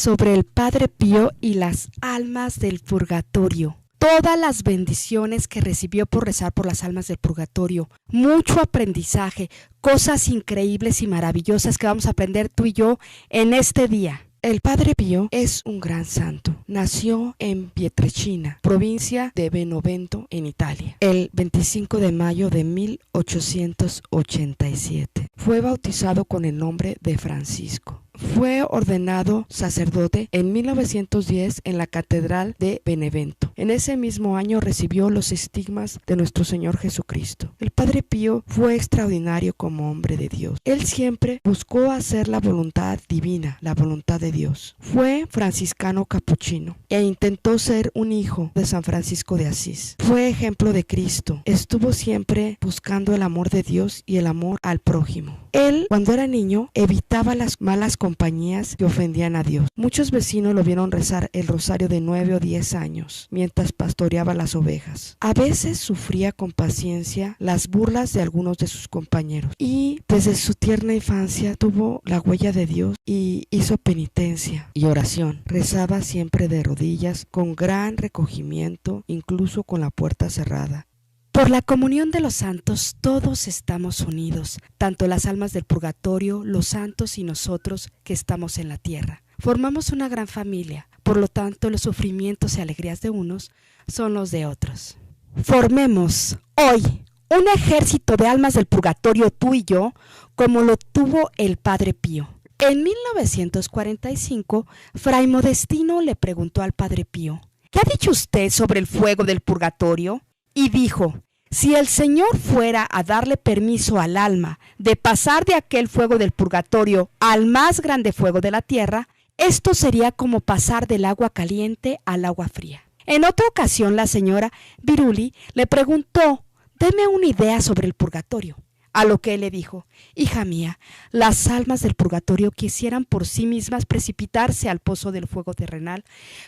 sobre el Padre Pío y las almas del purgatorio. Todas las bendiciones que recibió por rezar por las almas del purgatorio, mucho aprendizaje, cosas increíbles y maravillosas que vamos a aprender tú y yo en este día. El Padre Pío es un gran santo. Nació en Pietrelcina, provincia de Benevento, en Italia, el 25 de mayo de 1887. Fue bautizado con el nombre de Francisco. Fue ordenado sacerdote en 1910 en la Catedral de Benevento. En ese mismo año recibió los estigmas de nuestro Señor Jesucristo. El Padre Pío fue extraordinario como hombre de Dios. Él siempre buscó hacer la voluntad divina, la voluntad de Dios. Fue franciscano capuchino e intentó ser un hijo de San Francisco de Asís. Fue ejemplo de Cristo. Estuvo siempre buscando el amor de Dios y el amor al prójimo. Él, cuando era niño, evitaba las malas compañías que ofendían a Dios. Muchos vecinos lo vieron rezar el rosario de 9 o 10 años mientras pastoreaba las ovejas. A veces sufría con paciencia las burlas de algunos de sus compañeros y desde su tierna infancia tuvo la huella de Dios y hizo penitencia y oración. Rezaba siempre de rodillas con gran recogimiento, incluso con la puerta cerrada. Por la comunión de los santos todos estamos unidos, tanto las almas del purgatorio, los santos y nosotros que estamos en la tierra. Formamos una gran familia, por lo tanto los sufrimientos y alegrías de unos son los de otros. Formemos hoy un ejército de almas del purgatorio tú y yo, como lo tuvo el Padre Pío. En 1945, Fray Modestino le preguntó al Padre Pío: ¿qué ha dicho usted sobre el fuego del purgatorio? Y dijo: si el Señor fuera a darle permiso al alma de pasar de aquel fuego del purgatorio al más grande fuego de la tierra, esto sería como pasar del agua caliente al agua fría. En otra ocasión la señora Viruli le preguntó: deme una idea sobre el purgatorio. A lo que él le dijo: hija mía, las almas del purgatorio quisieran por sí mismas precipitarse al pozo del fuego terrenal,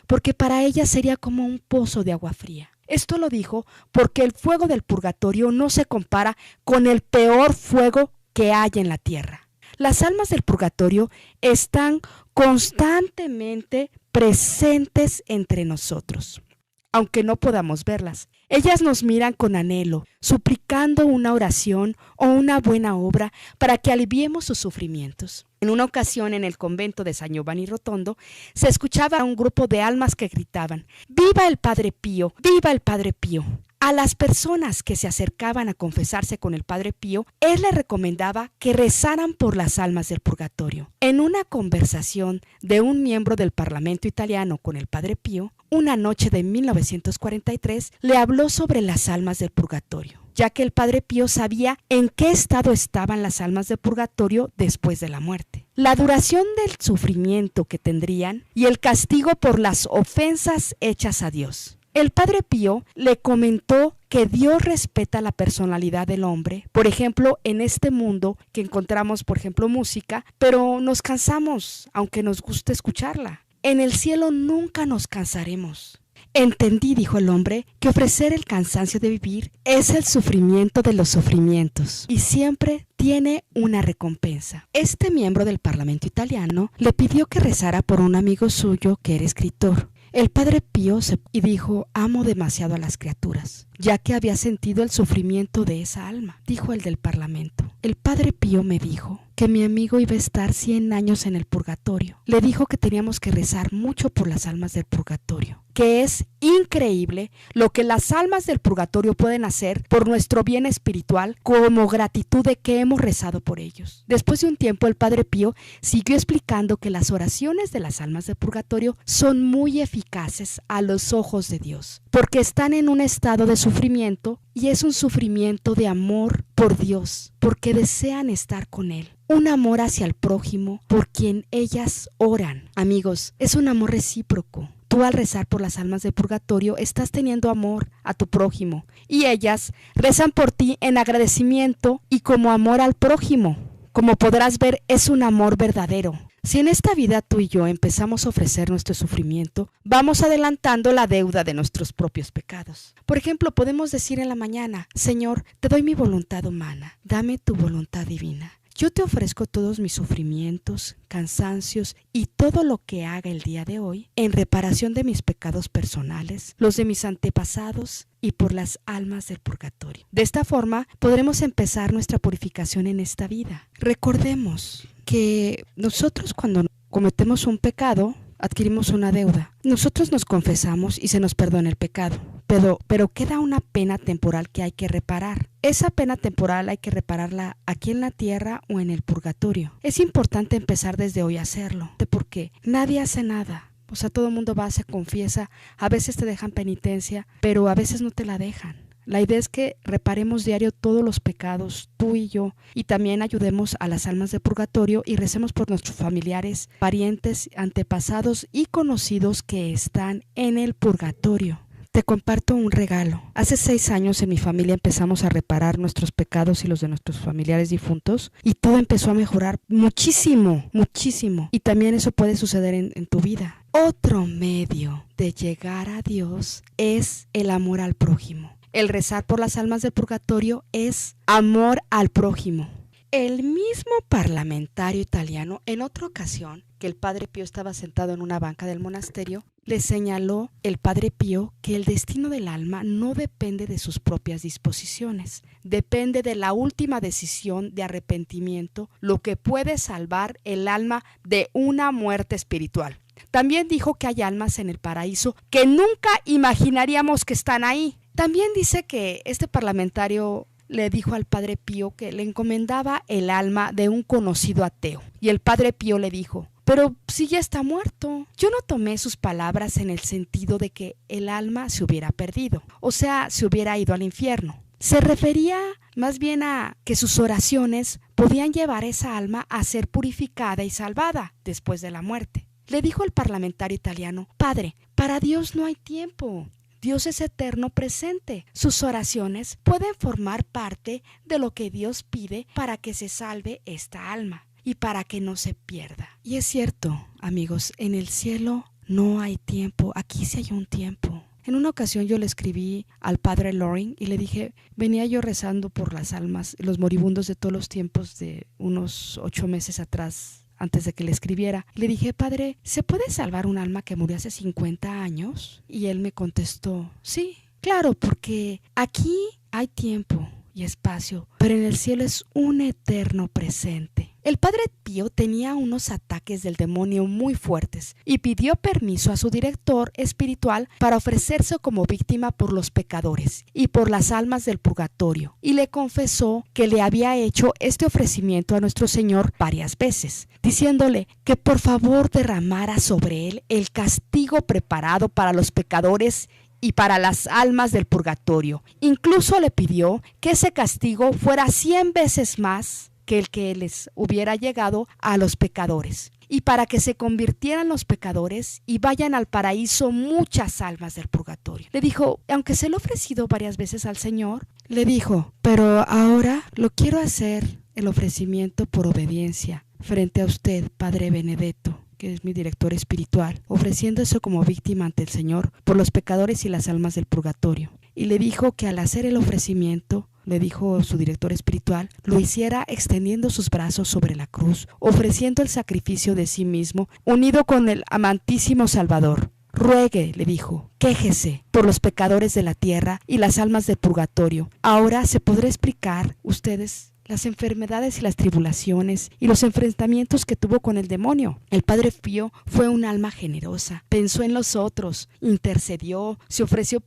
porque para ellas sería como un pozo de agua fría. Esto lo dijo porque el fuego del purgatorio no se compara con el peor fuego que hay en la tierra. Las almas del purgatorio están constantemente presentes entre nosotros, aunque no podamos verlas. Ellas nos miran con anhelo, suplicando una oración o una buena obra para que aliviemos sus sufrimientos. En una ocasión en el convento de San Giovanni Rotondo se escuchaba a un grupo de almas que gritaban: ¡viva el Padre Pío! ¡Viva el Padre Pío! A las personas que se acercaban a confesarse con el Padre Pío, él les recomendaba que rezaran por las almas del purgatorio. En una conversación de un miembro del Parlamento italiano con el Padre Pío, una noche de 1943, le habló sobre las almas del purgatorio, ya que el Padre Pío sabía en qué estado estaban las almas del purgatorio después de la muerte, la duración del sufrimiento que tendrían y el castigo por las ofensas hechas a Dios. El Padre Pío le comentó que Dios respeta la personalidad del hombre. Por ejemplo, en este mundo que encontramos, por ejemplo, música, pero nos cansamos, aunque nos guste escucharla. En el cielo nunca nos cansaremos. Entendí, dijo el hombre, que ofrecer el cansancio de vivir es el sufrimiento de los sufrimientos y siempre tiene una recompensa. Este miembro del Parlamento italiano le pidió que rezara por un amigo suyo que era escritor. El Padre Pío y dijo: amo demasiado a las criaturas, ya que había sentido el sufrimiento de esa alma. Dijo el del Parlamento: el Padre Pío me dijo que mi amigo iba a estar 100 años en el purgatorio. Le dijo que teníamos que rezar mucho por las almas del purgatorio, que es increíble lo que las almas del purgatorio pueden hacer por nuestro bien espiritual como gratitud de que hemos rezado por ellos. Después de un tiempo, el Padre Pío siguió explicando que las oraciones de las almas del purgatorio son muy eficaces a los ojos de Dios, porque están en un estado de sufrimiento y es un sufrimiento de amor por Dios, porque desean estar con Él. Un amor hacia el prójimo por quien ellas oran. Amigos, es un amor recíproco. Tú al rezar por las almas del purgatorio estás teniendo amor a tu prójimo y ellas rezan por ti en agradecimiento y como amor al prójimo. Como podrás ver, es un amor verdadero. Si en esta vida tú y yo empezamos a ofrecer nuestro sufrimiento, vamos adelantando la deuda de nuestros propios pecados. Por ejemplo, podemos decir en la mañana: Señor, te doy mi voluntad humana, dame tu voluntad divina. yo te ofrezco todos mis sufrimientos, cansancios y todo lo que haga el día de hoy en reparación de mis pecados personales, los de mis antepasados y por las almas del purgatorio. De esta forma podremos empezar nuestra purificación en esta vida. Recordemos que nosotros cuando cometemos un pecado, adquirimos una deuda. Nosotros nos confesamos y se nos perdona el pecado, pero queda una pena temporal que hay que reparar. Esa pena temporal hay que repararla aquí en la tierra o en el purgatorio. Es importante empezar desde hoy a hacerlo, porque nadie hace nada. O sea, todo el mundo va, se confiesa, a veces te dejan penitencia, pero a veces no te la dejan. La idea es que reparemos diario todos los pecados, tú y yo, y también ayudemos a las almas de purgatorio y recemos por nuestros familiares, parientes, antepasados y conocidos que están en el purgatorio. Te comparto un regalo. Hace 6 años en mi familia empezamos a reparar nuestros pecados y los de nuestros familiares difuntos y todo empezó a mejorar muchísimo, muchísimo. Y también eso puede suceder en tu vida. Otro medio de llegar a Dios es el amor al prójimo. El rezar por las almas del purgatorio es amor al prójimo. El mismo parlamentario italiano, en otra ocasión, que el Padre Pío estaba sentado en una banca del monasterio, le señaló el Padre Pío que el destino del alma no depende de sus propias disposiciones, depende de la última decisión de arrepentimiento, lo que puede salvar el alma de una muerte espiritual. También dijo que hay almas en el paraíso que nunca imaginaríamos que están ahí. También dice que este parlamentario le dijo al Padre Pío que le encomendaba el alma de un conocido ateo. Y el Padre Pío le dijo, pero si ya está muerto. Yo no tomé sus palabras en el sentido de que el alma se hubiera perdido, o sea, se hubiera ido al infierno. Se refería más bien a que sus oraciones podían llevar esa alma a ser purificada y salvada después de la muerte. Le dijo el parlamentario italiano, Padre, para Dios no hay tiempo. Dios es eterno presente. Sus oraciones pueden formar parte de lo que Dios pide para que se salve esta alma y para que no se pierda. Y es cierto, amigos, en el cielo no hay tiempo, aquí sí hay un tiempo. En una ocasión yo le escribí al padre Loring y le dije, venía yo rezando por las almas, los moribundos de todos los tiempos de unos 8 meses atrás, antes de que le escribiera. Le dije, padre, ¿se puede salvar un alma que murió hace 50 años? Y él me contestó, sí, claro, porque aquí hay tiempo y espacio, pero en el cielo es un eterno presente. El Padre Pío tenía unos ataques del demonio muy fuertes y pidió permiso a su director espiritual para ofrecerse como víctima por los pecadores y por las almas del purgatorio, y le confesó que le había hecho este ofrecimiento a nuestro Señor varias veces, diciéndole que por favor derramara sobre él el castigo preparado para los pecadores y para las almas del purgatorio. Incluso le pidió que ese castigo fuera 100 veces más que el que les hubiera llegado a los pecadores, y para que se convirtieran los pecadores y vayan al paraíso muchas almas del purgatorio. Le dijo, aunque se lo he ofrecido varias veces al Señor, le dijo, pero ahora lo quiero hacer el ofrecimiento por obediencia frente a usted, Padre Benedetto, que es mi director espiritual, ofreciendo eso como víctima ante el Señor por los pecadores y las almas del purgatorio. Y le dijo que al hacer el ofrecimiento, le dijo su director espiritual, lo hiciera extendiendo sus brazos sobre la cruz, ofreciendo el sacrificio de sí mismo, unido con el amantísimo Salvador. Ruegue, le dijo, quéjese por los pecadores de la tierra y las almas del purgatorio. Ahora se podrá explicar ustedes las enfermedades y las tribulaciones y los enfrentamientos que tuvo con el demonio. El Padre Pío fue un alma generosa, pensó en los otros, intercedió, se ofreció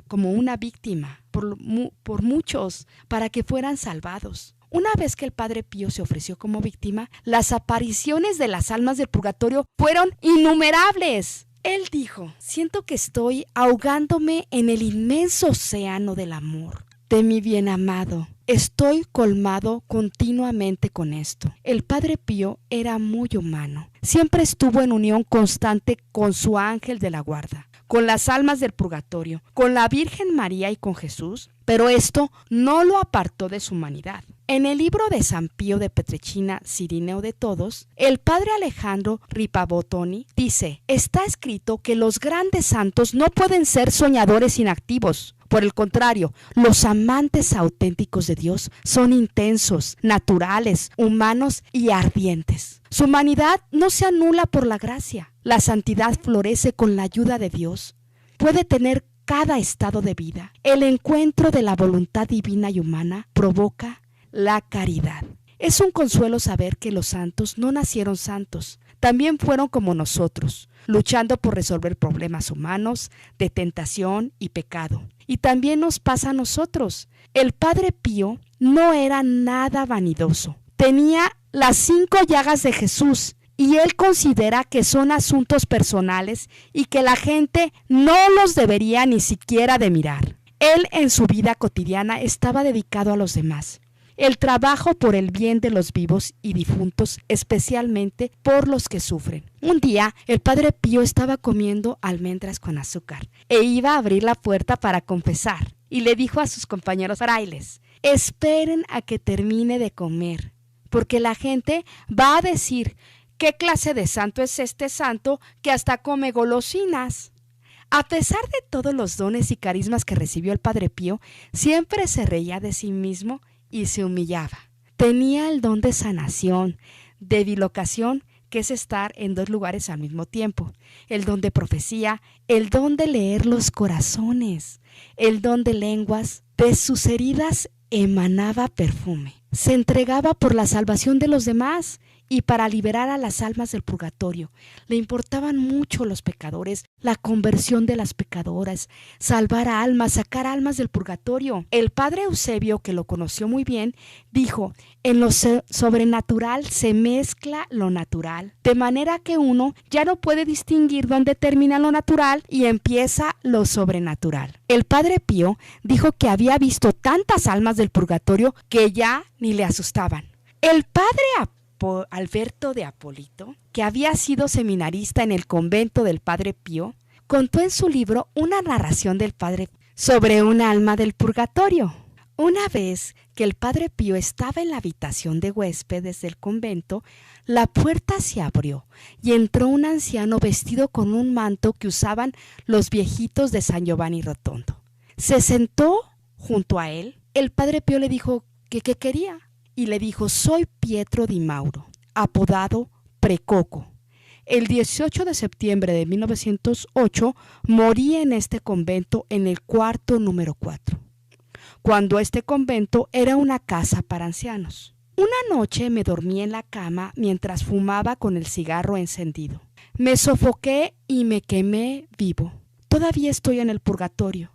como una víctima por muchos para que fueran salvados. Una vez que el Padre Pío se ofreció como víctima, las apariciones de las almas del purgatorio fueron innumerables. Él dijo, siento que estoy ahogándome en el inmenso océano del amor de mi bien amado. Estoy colmado continuamente con esto. El Padre Pío era muy humano. Siempre estuvo en unión constante con su ángel de la guarda, con las almas del purgatorio, con la Virgen María y con Jesús, pero esto no lo apartó de su humanidad. En el libro de San Pío de Petrechina, Cirineo de Todos, el Padre Alejandro Ripabottoni dice, está escrito que los grandes santos no pueden ser soñadores inactivos, Por el contrario, los amantes auténticos de Dios son intensos, naturales, humanos y ardientes. Su humanidad no se anula por la gracia. La santidad florece con la ayuda de Dios. Puede tener cada estado de vida. El encuentro de la voluntad divina y humana provoca la caridad. Es un consuelo saber que los santos no nacieron santos. También fueron como nosotros, luchando por resolver problemas humanos de tentación y pecado. Y también nos pasa a nosotros. El Padre Pío no era nada vanidoso. Tenía las 5 llagas de Jesús y él considera que son asuntos personales y que la gente no los debería ni siquiera de mirar. Él en su vida cotidiana estaba dedicado a los demás. El trabajo por el bien de los vivos y difuntos, especialmente por los que sufren. Un día, el Padre Pío estaba comiendo almendras con azúcar e iba a abrir la puerta para confesar y le dijo a sus compañeros frailes: esperen a que termine de comer, porque la gente va a decir: ¿qué clase de santo es este santo que hasta come golosinas? A pesar de todos los dones y carismas que recibió el Padre Pío, siempre se reía de sí mismo y se humillaba. Tenía el don de sanación, de bilocación, que es estar en 2 lugares al mismo tiempo, el don de profecía, el don de leer los corazones, el don de lenguas. De sus heridas emanaba perfume. Se entregaba por la salvación de los demás y para liberar a las almas del purgatorio. Le importaban mucho los pecadores, la conversión de las pecadoras, salvar a almas, sacar almas del purgatorio. El padre Eusebio, que lo conoció muy bien, dijo: en lo sobrenatural se mezcla lo natural, de manera que uno ya no puede distinguir dónde termina lo natural y empieza lo sobrenatural. El Padre Pío dijo que había visto tantas almas del purgatorio que ya ni le asustaban. El padre Alberto de Apolito, que había sido seminarista en el convento del Padre Pío, contó en su libro una narración del Padre sobre un alma del purgatorio. Una vez que el Padre Pío estaba en la habitación de huéspedes del convento, la puerta se abrió y entró un anciano vestido con un manto que usaban los viejitos de San Giovanni Rotondo. Se sentó junto a él. El Padre Pío le dijo que qué quería y le dijo: soy Pietro di Mauro, apodado Precoco. El 18 de septiembre de 1908 morí en este convento en el cuarto número 4, cuando este convento era una casa para ancianos. Una noche me dormí en la cama mientras fumaba con el cigarro encendido. Me sofoqué y me quemé vivo. Todavía estoy en el purgatorio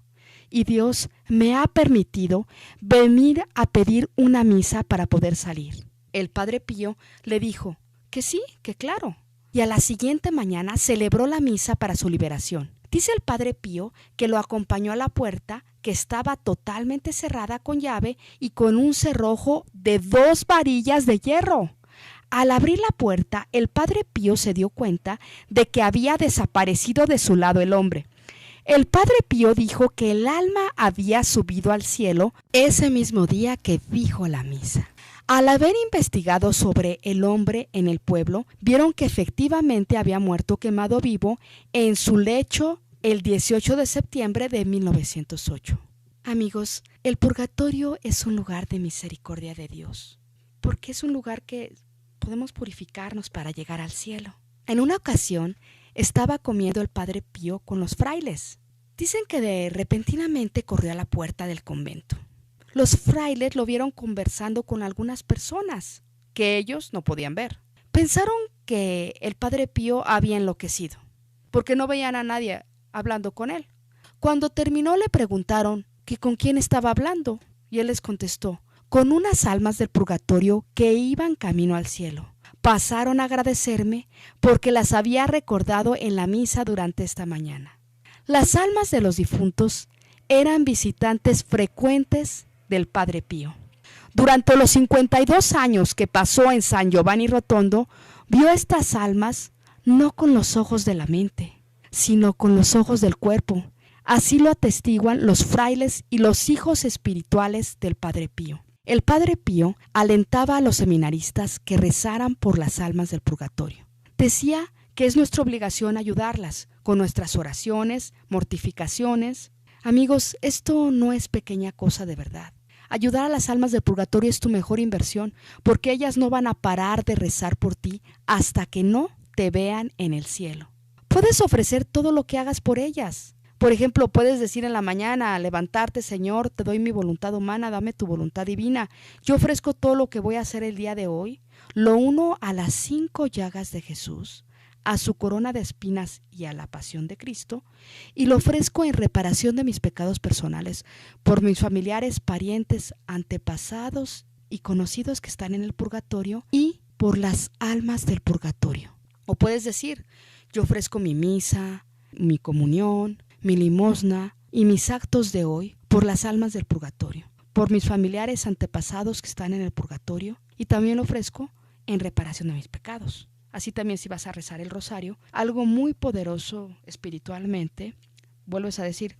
y Dios me ha permitido venir a pedir una misa para poder salir. El Padre Pío le dijo que sí, que claro. Y a la siguiente mañana celebró la misa para su liberación. Dice el Padre Pío que lo acompañó a la puerta, que estaba totalmente cerrada con llave y con un cerrojo de 2 varillas de hierro. Al abrir la puerta, el Padre Pío se dio cuenta de que había desaparecido de su lado el hombre. El Padre Pío dijo que el alma había subido al cielo ese mismo día que dijo la misa. Al haber investigado sobre el hombre en el pueblo, vieron que efectivamente había muerto quemado vivo en su lecho el 18 de septiembre de 1908. Amigos, el purgatorio es un lugar de misericordia de Dios, porque es un lugar que podemos purificarnos para llegar al cielo. En una ocasión, estaba comiendo el Padre Pío con los frailes. Dicen que repentinamente corrió a la puerta del convento. Los frailes lo vieron conversando con algunas personas que ellos no podían ver. Pensaron que el Padre Pío había enloquecido, porque no veían a nadie hablando con él. Cuando terminó le preguntaron que con quién estaba hablando y él les contestó: con unas almas del purgatorio que iban camino al cielo. Pasaron a agradecerme porque las había recordado en la misa durante esta mañana. Las almas de los difuntos eran visitantes frecuentes del Padre Pío. Durante los 52 años que pasó en San Giovanni Rotondo, vio estas almas no con los ojos de la mente, sino con los ojos del cuerpo. Así lo atestiguan los frailes y los hijos espirituales del Padre Pío. El Padre Pío alentaba a los seminaristas que rezaran por las almas del purgatorio. Decía que es nuestra obligación ayudarlas con nuestras oraciones, mortificaciones. Amigos, esto no es pequeña cosa de verdad. Ayudar a las almas del purgatorio es tu mejor inversión, porque ellas no van a parar de rezar por ti hasta que no te vean en el cielo. Puedes ofrecer todo lo que hagas por ellas. Por ejemplo, puedes decir en la mañana, al levantarte: Señor, te doy mi voluntad humana, dame tu voluntad divina. Yo ofrezco todo lo que voy a hacer el día de hoy. Lo uno a las 5 llagas de Jesús, a su corona de espinas y a la pasión de Cristo, y lo ofrezco en reparación de mis pecados personales, por mis familiares, parientes, antepasados y conocidos que están en el purgatorio, y por las almas del purgatorio. O puedes decir: yo ofrezco mi misa, mi comunión, mi limosna y mis actos de hoy por las almas del purgatorio, por mis familiares antepasados que están en el purgatorio, y también lo ofrezco en reparación de mis pecados. Así también, si vas a rezar el rosario, algo muy poderoso espiritualmente, vuelves a decir: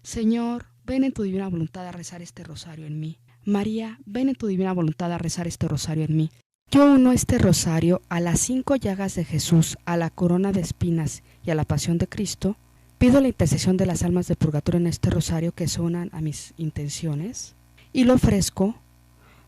Señor, ven en tu divina voluntad a rezar este rosario en mí. María, ven en tu divina voluntad a rezar este rosario en mí. Yo uno este rosario a las 5 llagas de Jesús, a la corona de espinas y a la pasión de Cristo. Pido la intercesión de las almas del purgatorio en este rosario que se unan a mis intenciones, y lo ofrezco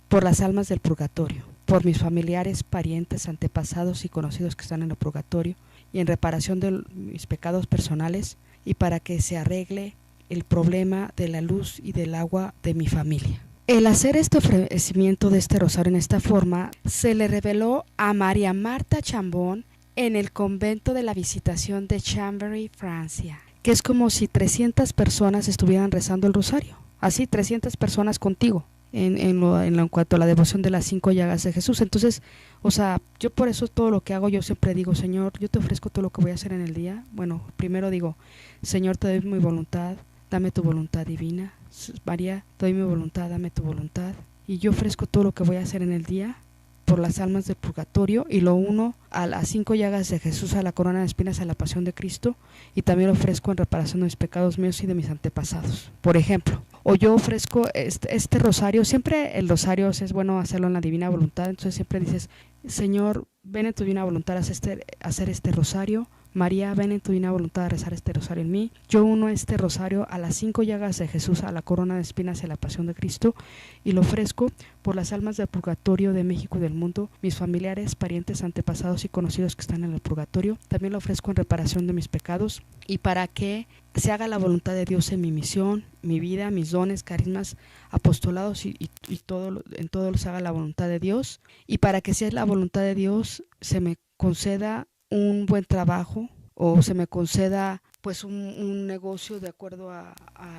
por las almas del purgatorio, por mis familiares, parientes, antepasados y conocidos que están en el purgatorio, y en reparación de mis pecados personales, y para que se arregle el problema de la luz y del agua de mi familia. El hacer este ofrecimiento de este rosario en esta forma se le reveló a María Marta Chambon en el convento de la Visitación de Chambéry, Francia, que es como si 300 personas estuvieran rezando el rosario, así 300 personas contigo, en cuanto a la devoción de las 5 llagas de Jesús. Entonces, yo por eso todo lo que hago, yo siempre digo: Señor, yo te ofrezco todo lo que voy a hacer en el día. Bueno, primero digo: Señor, te doy mi voluntad, dame tu voluntad divina. María, te doy mi voluntad, dame tu voluntad. Y yo ofrezco todo lo que voy a hacer en el día por las almas del purgatorio, y lo uno a las 5 llagas de Jesús, a la corona de espinas, a la pasión de Cristo, y también lo ofrezco en reparación de mis pecados míos y de mis antepasados, por ejemplo. O yo ofrezco este rosario, siempre el rosario es bueno hacerlo en la divina voluntad, entonces siempre dices: Señor, ven en tu divina voluntad a hacer este rosario. María, ven en tu divina voluntad a rezar este rosario en mí. Yo uno este rosario a las 5 llagas de Jesús, a la corona de espinas y a la pasión de Cristo, y lo ofrezco por las almas del purgatorio de México y del mundo, mis familiares, parientes, antepasados y conocidos que están en el purgatorio. También lo ofrezco en reparación de mis pecados, y para que se haga la voluntad de Dios en mi misión, mi vida, mis dones, carismas, apostolados y todo, en todo se haga la voluntad de Dios, y para que sea la voluntad de Dios se me conceda un buen trabajo, o se me conceda pues un negocio de acuerdo a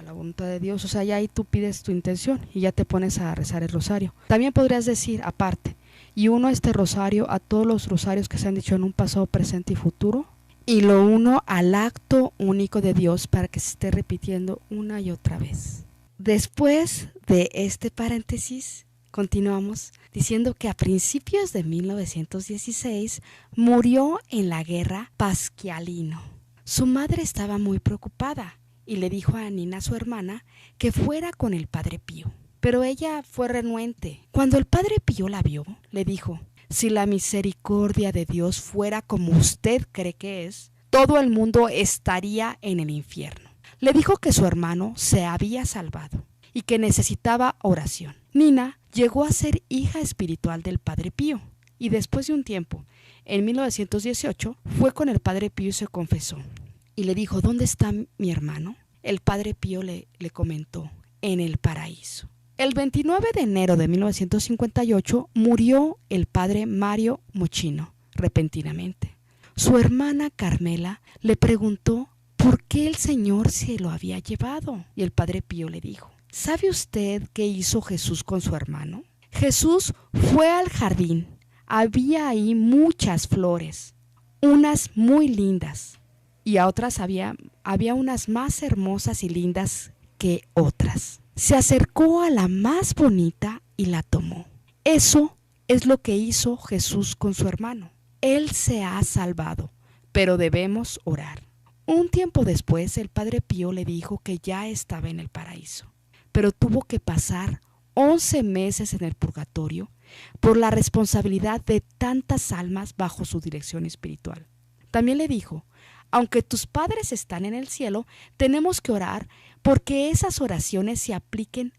la voluntad de Dios. Ya ahí tú pides tu intención y ya te pones a rezar el rosario. También podrías decir aparte: y uno este rosario a todos los rosarios que se han dicho en un pasado, presente y futuro, y lo uno al acto único de Dios para que se esté repitiendo una y otra vez. Después de este paréntesis, continuamos diciendo que a principios de 1916 murió en la guerra Pasqualino. Su madre estaba muy preocupada y le dijo a Nina, su hermana, que fuera con el Padre Pío. Pero ella fue renuente. Cuando el Padre Pío la vio, le dijo: si la misericordia de Dios fuera como usted cree que es, todo el mundo estaría en el infierno. Le dijo que su hermano se había salvado y que necesitaba oración. Nina llegó a ser hija espiritual del Padre Pío, y después de un tiempo, en 1918, fue con el Padre Pío y se confesó. Y le dijo: ¿dónde está mi hermano? El Padre Pío le comentó: en el paraíso. El 29 de enero de 1958 murió el Padre Mario Mochino repentinamente. Su hermana Carmela le preguntó por qué el Señor se lo había llevado, y el Padre Pío le dijo: ¿sabe usted qué hizo Jesús con su hermano? Jesús fue al jardín. Había ahí muchas flores, unas muy lindas, y a otras había unas más hermosas y lindas que otras. Se acercó a la más bonita y la tomó. Eso es lo que hizo Jesús con su hermano. Él se ha salvado, pero debemos orar. Un tiempo después, el Padre Pío le dijo que ya estaba en el paraíso, pero tuvo que pasar 11 meses en el purgatorio por la responsabilidad de tantas almas bajo su dirección espiritual. También le dijo: aunque tus padres están en el cielo, tenemos que orar porque esas oraciones se apliquen.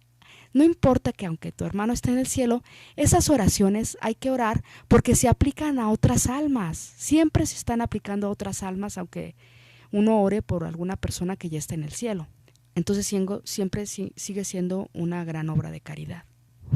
No importa que aunque tu hermano esté en el cielo, esas oraciones hay que orar porque se aplican a otras almas. Siempre se están aplicando a otras almas, aunque uno ore por alguna persona que ya está en el cielo. Entonces siempre sigue siendo una gran obra de caridad.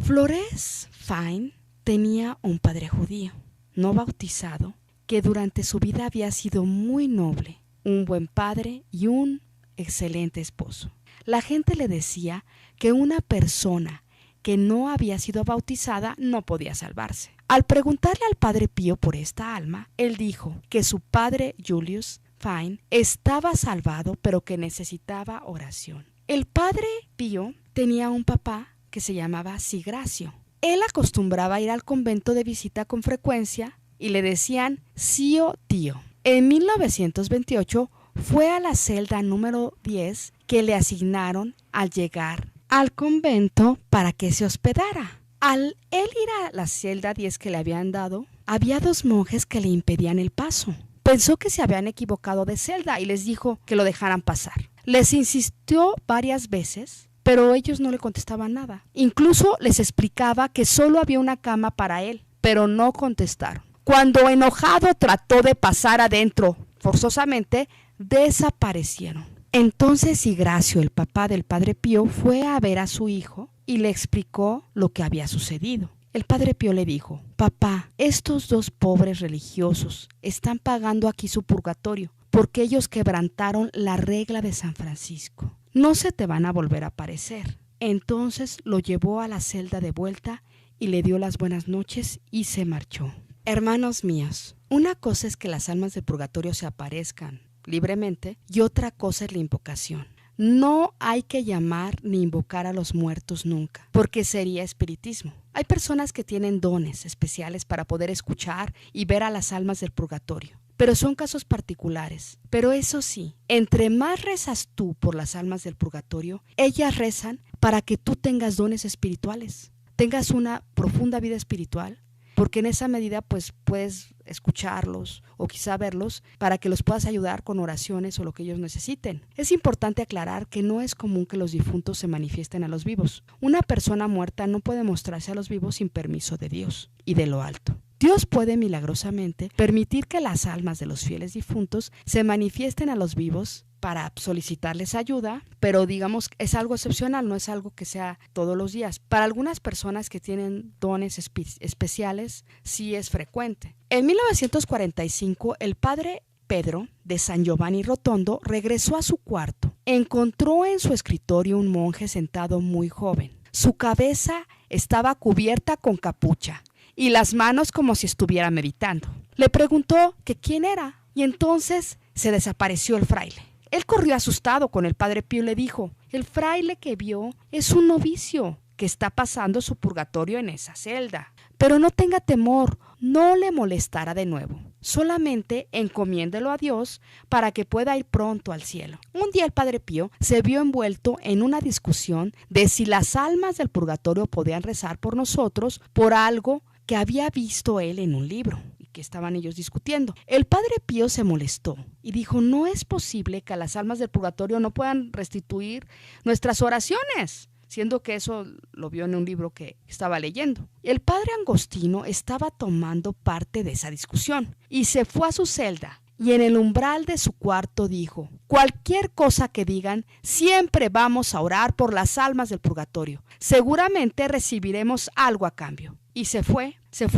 Flores Fine tenía un padre judío, no bautizado, que durante su vida había sido muy noble, un buen padre y un excelente esposo. La gente le decía que una persona que no había sido bautizada no podía salvarse. Al preguntarle al padre Pío por esta alma, él dijo que su padre Julius Fine estaba salvado, pero que necesitaba oración. El padre Pío tenía un papá que se llamaba Sigracio. Él acostumbraba a ir al convento de visita con frecuencia y le decían Sio Tío. En 1928 fue a la celda número 10 que le asignaron al llegar al convento para que se hospedara. Al él ir a la celda 10 que le habían dado, había 2 monjes que le impedían el paso. Pensó que se habían equivocado de celda y les dijo que lo dejaran pasar. Les insistió varias veces, pero ellos no le contestaban nada. Incluso les explicaba que solo había una cama para él, pero no contestaron. Cuando enojado trató de pasar adentro, forzosamente, desaparecieron. Entonces Sigracio, el papá del padre Pío, fue a ver a su hijo y le explicó lo que había sucedido. El padre Pío le dijo: papá, estos 2 pobres religiosos están pagando aquí su purgatorio porque ellos quebrantaron la regla de San Francisco. No se te van a volver a aparecer. Entonces lo llevó a la celda de vuelta y le dio las buenas noches y se marchó. Hermanos míos, una cosa es que las almas del purgatorio se aparezcan libremente y otra cosa es la invocación. No hay que llamar ni invocar a los muertos nunca, porque sería espiritismo. Hay personas que tienen dones especiales para poder escuchar y ver a las almas del purgatorio, pero son casos particulares. Pero eso sí, entre más rezas tú por las almas del purgatorio, ellas rezan para que tú tengas dones espirituales, tengas una profunda vida espiritual, porque en esa medida pues puedes escucharlos o quizá verlos para que los puedas ayudar con oraciones o lo que ellos necesiten. Es importante aclarar que no es común que los difuntos se manifiesten a los vivos. Una persona muerta no puede mostrarse a los vivos sin permiso de Dios y de lo alto. Dios puede milagrosamente permitir que las almas de los fieles difuntos se manifiesten a los vivos para solicitarles ayuda, pero digamos es algo excepcional, no es algo que sea todos los días. Para algunas personas que tienen dones especiales, sí es frecuente. En 1945, el padre Pedro de San Giovanni Rotondo regresó a su cuarto. Encontró en su escritorio un monje sentado muy joven. Su cabeza estaba cubierta con capucha y las manos como si estuviera meditando. Le preguntó que quién era y entonces se desapareció el fraile. Él corrió asustado con el padre Pío y le dijo: el fraile que vio es un novicio que está pasando su purgatorio en esa celda. Pero no tenga temor, no le molestará de nuevo. Solamente encomiéndelo a Dios para que pueda ir pronto al cielo. Un día el padre Pío se vio envuelto en una discusión de si las almas del purgatorio podían rezar por nosotros por algo que había visto él en un libro y que estaban ellos discutiendo. El padre Pío se molestó y dijo: no es posible que las almas del purgatorio no puedan restituir nuestras oraciones, siendo que eso lo vio en un libro que estaba leyendo. El padre Angostino estaba tomando parte de esa discusión y se fue a su celda y en el umbral de su cuarto dijo: cualquier cosa que digan, siempre vamos a orar por las almas del purgatorio. Seguramente recibiremos algo a cambio. Y se fue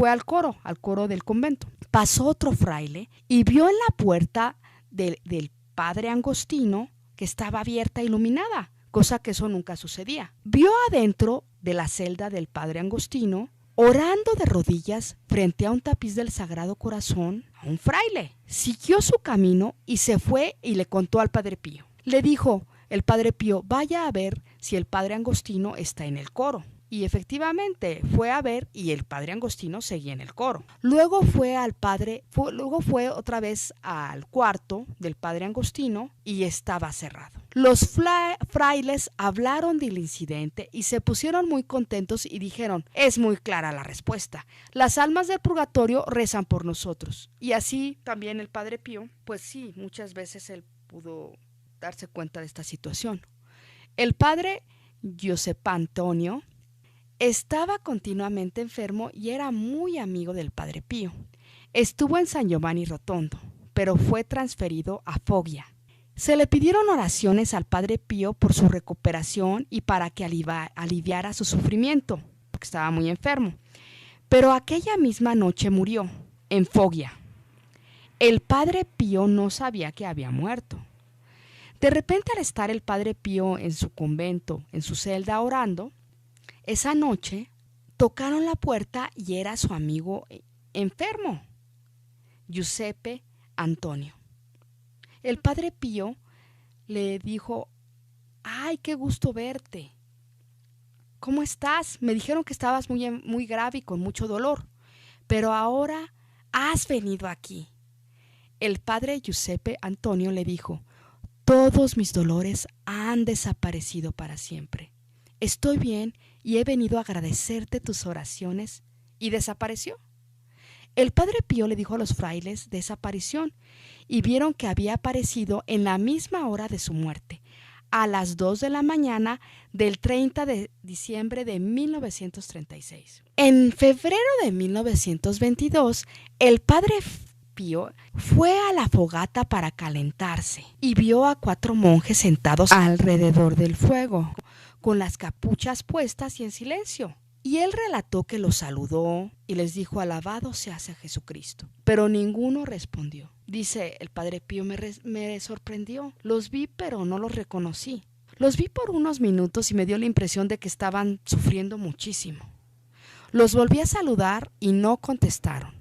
al coro del convento. Pasó otro fraile y vio en la puerta del padre Angostino que estaba abierta e iluminada, cosa que eso nunca sucedía. Vio adentro de la celda del padre Angostino, orando de rodillas frente a un tapiz del Sagrado Corazón, a un fraile. Siguió su camino y se fue y le contó al padre Pío. Le dijo el padre Pío: vaya a ver si el padre Angostino está en el coro. Y efectivamente fue a ver y el padre Angostino seguía en el coro. Luego fue otra vez al cuarto del padre Angostino y estaba cerrado. Los frailes hablaron del incidente y se pusieron muy contentos y dijeron: es muy clara la respuesta. Las almas del purgatorio rezan por nosotros. Y así también el Padre Pío, pues sí, muchas veces él pudo darse cuenta de esta situación. El Padre Giuseppe Antonio estaba continuamente enfermo y era muy amigo del Padre Pío. Estuvo en San Giovanni Rotondo, pero fue transferido a Foggia. Se le pidieron oraciones al Padre Pío por su recuperación y para que aliviara su sufrimiento, porque estaba muy enfermo. Pero aquella misma noche murió, en Foggia. El Padre Pío no sabía que había muerto. De repente, al estar el Padre Pío en su convento, en su celda orando, esa noche tocaron la puerta y era su amigo enfermo, Giuseppe Antonio. El Padre Pío le dijo: ¡ay, qué gusto verte! ¿Cómo estás? Me dijeron que estabas muy grave y con mucho dolor, pero ahora has venido aquí. El Padre Giuseppe Antonio le dijo: todos mis dolores han desaparecido para siempre. Estoy bien y he venido a agradecerte tus oraciones. Y desapareció. El Padre Pío le dijo a los frailes de esa aparición y vieron que había aparecido en la misma hora de su muerte, a las 2 de la mañana del 30 de diciembre de 1936. En febrero de 1922, el Padre Pío fue a la fogata para calentarse y vio a 4 monjes sentados alrededor del fuego, con las capuchas puestas y en silencio. Y él relató que los saludó y les dijo: alabado sea Jesucristo. Pero ninguno respondió. Dice el Padre Pío: me sorprendió. Los vi, pero no los reconocí. Los vi por unos minutos y me dio la impresión de que estaban sufriendo muchísimo. Los volví a saludar y no contestaron.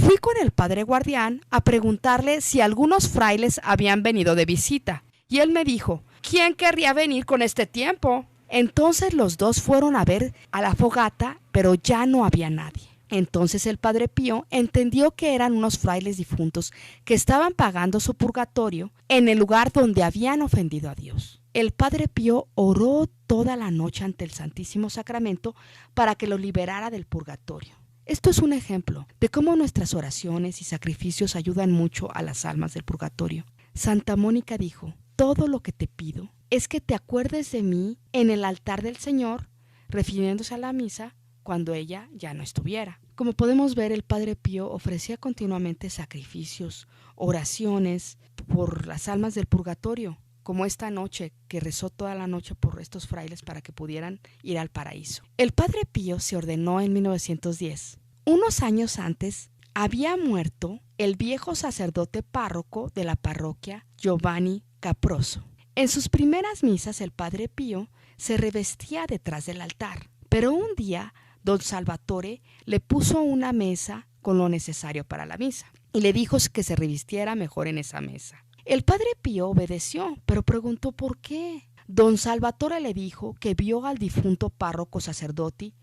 Fui con el Padre Guardián a preguntarle si algunos frailes habían venido de visita. Y él me dijo: ¿quién querría venir con este tiempo? Entonces los dos fueron a ver a la fogata, pero ya no había nadie. Entonces el Padre Pío entendió que eran unos frailes difuntos que estaban pagando su purgatorio en el lugar donde habían ofendido a Dios. El Padre Pío oró toda la noche ante el Santísimo Sacramento para que lo liberara del purgatorio. Esto es un ejemplo de cómo nuestras oraciones y sacrificios ayudan mucho a las almas del purgatorio. Santa Mónica dijo: todo lo que te pido es que te acuerdes de mí en el altar del Señor, refiriéndose a la misa cuando ella ya no estuviera. Como podemos ver, el Padre Pío ofrecía continuamente sacrificios, oraciones por las almas del purgatorio, como esta noche que rezó toda la noche por estos frailes para que pudieran ir al paraíso. El Padre Pío se ordenó en 1910. Unos años antes había muerto el viejo sacerdote párroco de la parroquia, Giovanni Caproso. En sus primeras misas el Padre Pío se revestía detrás del altar, pero un día don Salvatore le puso una mesa con lo necesario para la misa y le dijo que se revistiera mejor en esa mesa. El Padre Pío obedeció, pero preguntó por qué. Don Salvatore le dijo que vio al difunto párroco sacerdote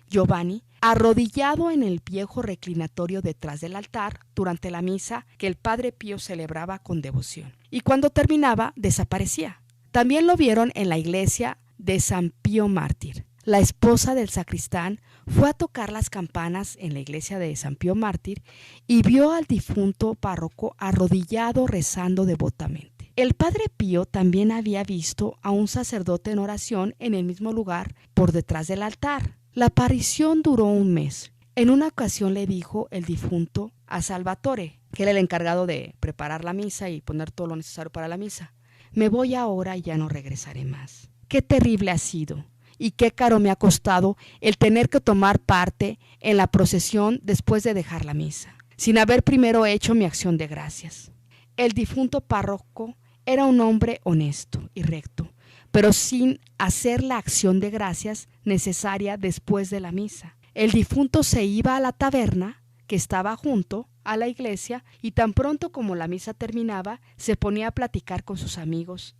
Giovanni arrodillado en el viejo reclinatorio detrás del altar durante la misa que el Padre Pío celebraba con devoción. Y cuando terminaba, desaparecía. También lo vieron en la iglesia de San Pío Mártir. La esposa del sacristán fue a tocar las campanas en la iglesia de San Pío Mártir y vio al difunto párroco arrodillado rezando devotamente. El Padre Pío también había visto a un sacerdote en oración en el mismo lugar por detrás del altar. La aparición duró un mes. En una ocasión le dijo el difunto a Salvatore, que era el encargado de preparar la misa y poner todo lo necesario para la misa: me voy ahora y ya no regresaré más. Qué terrible ha sido y qué caro me ha costado el tener que tomar parte en la procesión después de dejar la misa, sin haber primero hecho mi acción de gracias. El difunto párroco era un hombre honesto y recto, pero sin hacer la acción de gracias necesaria después de la misa. El difunto se iba a la taberna que estaba junto a la iglesia y tan pronto como la misa terminaba se ponía a platicar con sus amigos.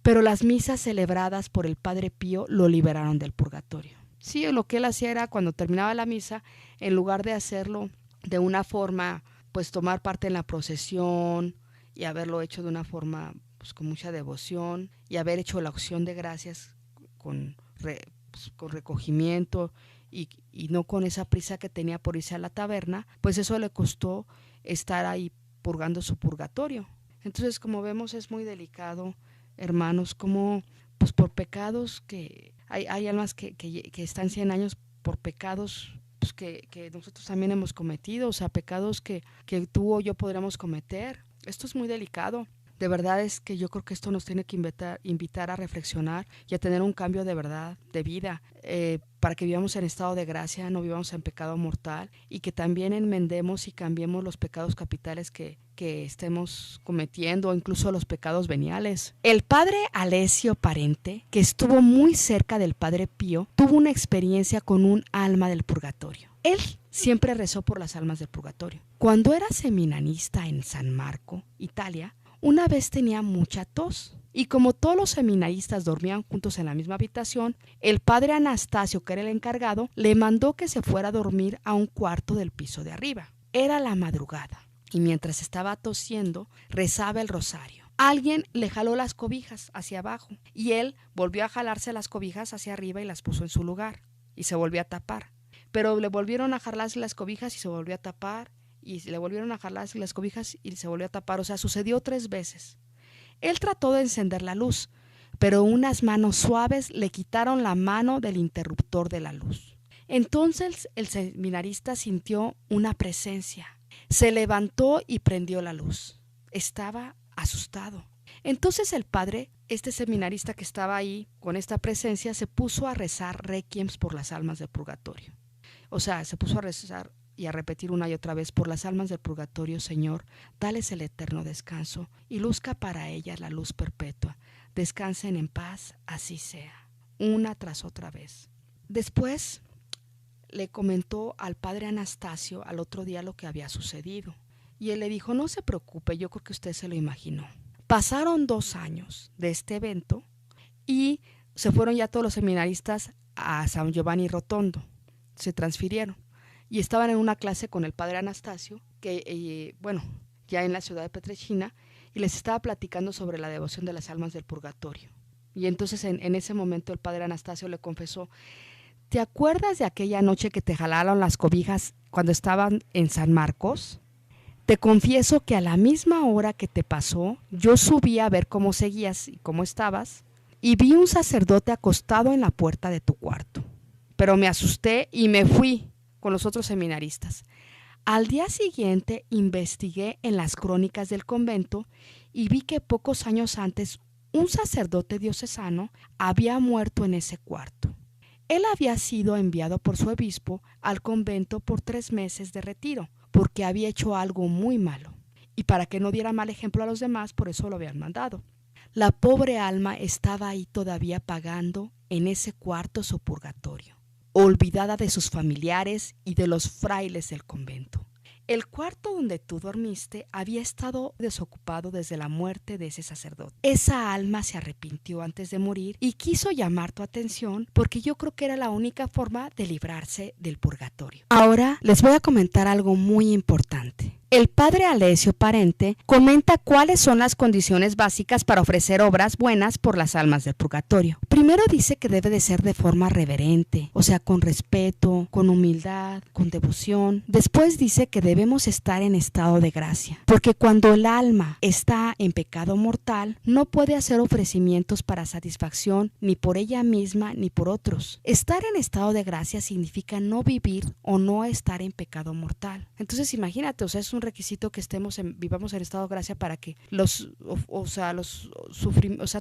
Pero las misas celebradas por el Padre Pío lo liberaron del purgatorio. Sí, lo que él hacía era cuando terminaba la misa, en lugar de hacerlo de una forma, pues tomar parte en la procesión y haberlo hecho de una forma pues, con mucha devoción y haber hecho la acción de gracias con, con recogimiento y no con esa prisa que tenía por irse a la taberna, pues eso le costó estar ahí purgando su purgatorio. Entonces, como vemos, es muy delicado, hermanos, como pues por pecados que hay almas que están 100 años por pecados pues, que nosotros también hemos cometido, o sea, pecados que tú o yo podríamos cometer. Esto es muy delicado. De verdad es que yo creo que esto nos tiene que invitar a reflexionar y a tener un cambio de verdad, de vida, para que vivamos en estado de gracia, no vivamos en pecado mortal y que también enmendemos y cambiemos los pecados capitales que estemos cometiendo o incluso los pecados veniales. El padre Alessio Parente, que estuvo muy cerca del padre Pío, tuvo una experiencia con un alma del purgatorio. Él siempre rezó por las almas del purgatorio. Cuando era seminarista en San Marco, Italia, una vez tenía mucha tos y como todos los seminaristas dormían juntos en la misma habitación, el padre Anastasio, que era el encargado, le mandó que se fuera a dormir a un cuarto del piso de arriba. Era la madrugada y mientras estaba tosiendo, rezaba el rosario. Alguien le jaló las cobijas hacia abajo y él volvió a jalarse las cobijas hacia arriba y las puso en su lugar y se volvió a tapar. Pero le volvieron a jalarse las cobijas y se volvió a tapar. Y le volvieron a jalar las cobijas y se volvió a tapar, o sea, sucedió 3 veces. Él trató de encender la luz, pero unas manos suaves le quitaron la mano del interruptor de la luz. Entonces el seminarista sintió una presencia, se levantó y prendió la luz. Estaba asustado. Entonces el padre, este seminarista que estaba ahí con esta presencia, se puso a rezar requiems por las almas del purgatorio. O sea, se puso a rezar y a repetir una y otra vez: por las almas del purgatorio, Señor, dales el eterno descanso y luzca para ellas la luz perpetua. Descansen en paz, así sea. Una tras otra vez. Después le comentó al padre Anastasio al otro día lo que había sucedido. Y él le dijo: no se preocupe, yo creo que usted se lo imaginó. Pasaron 2 años de este evento y se fueron ya todos los seminaristas a San Giovanni Rotondo. Se transfirieron. Y estaban en una clase con el padre Anastasio, ya en la ciudad de Petrechina, y les estaba platicando sobre la devoción de las almas del purgatorio. Y entonces en ese momento el padre Anastasio le confesó: ¿te acuerdas de aquella noche que te jalaron las cobijas cuando estaban en San Marcos? Te confieso que a la misma hora que te pasó, yo subí a ver cómo seguías y cómo estabas, y vi un sacerdote acostado en la puerta de tu cuarto. Pero me asusté y me fui con los otros seminaristas. Al día siguiente investigué en las crónicas del convento y vi que pocos años antes un sacerdote diocesano había muerto en ese cuarto. Él había sido enviado por su obispo al convento por 3 meses de retiro, porque había hecho algo muy malo. Y para que no diera mal ejemplo a los demás, por eso lo habían mandado. La pobre alma estaba ahí todavía pagando en ese cuarto su purgatorio, olvidada de sus familiares y de los frailes del convento. El cuarto donde tú dormiste había estado desocupado desde la muerte de ese sacerdote. Esa alma se arrepintió antes de morir y quiso llamar tu atención porque yo creo que era la única forma de librarse del purgatorio. Ahora les voy a comentar algo muy importante. El padre Alessio Parente comenta cuáles son las condiciones básicas para ofrecer obras buenas por las almas del purgatorio. Primero dice que debe de ser de forma reverente, o sea, con respeto, con humildad, con devoción. Después dice que debemos estar en estado de gracia, porque cuando el alma está en pecado mortal, no puede hacer ofrecimientos para satisfacción ni por ella misma ni por otros. Estar en estado de gracia significa no vivir o no estar en pecado mortal. Entonces imagínate, o sea, es un requisito que vivamos en estado de gracia para que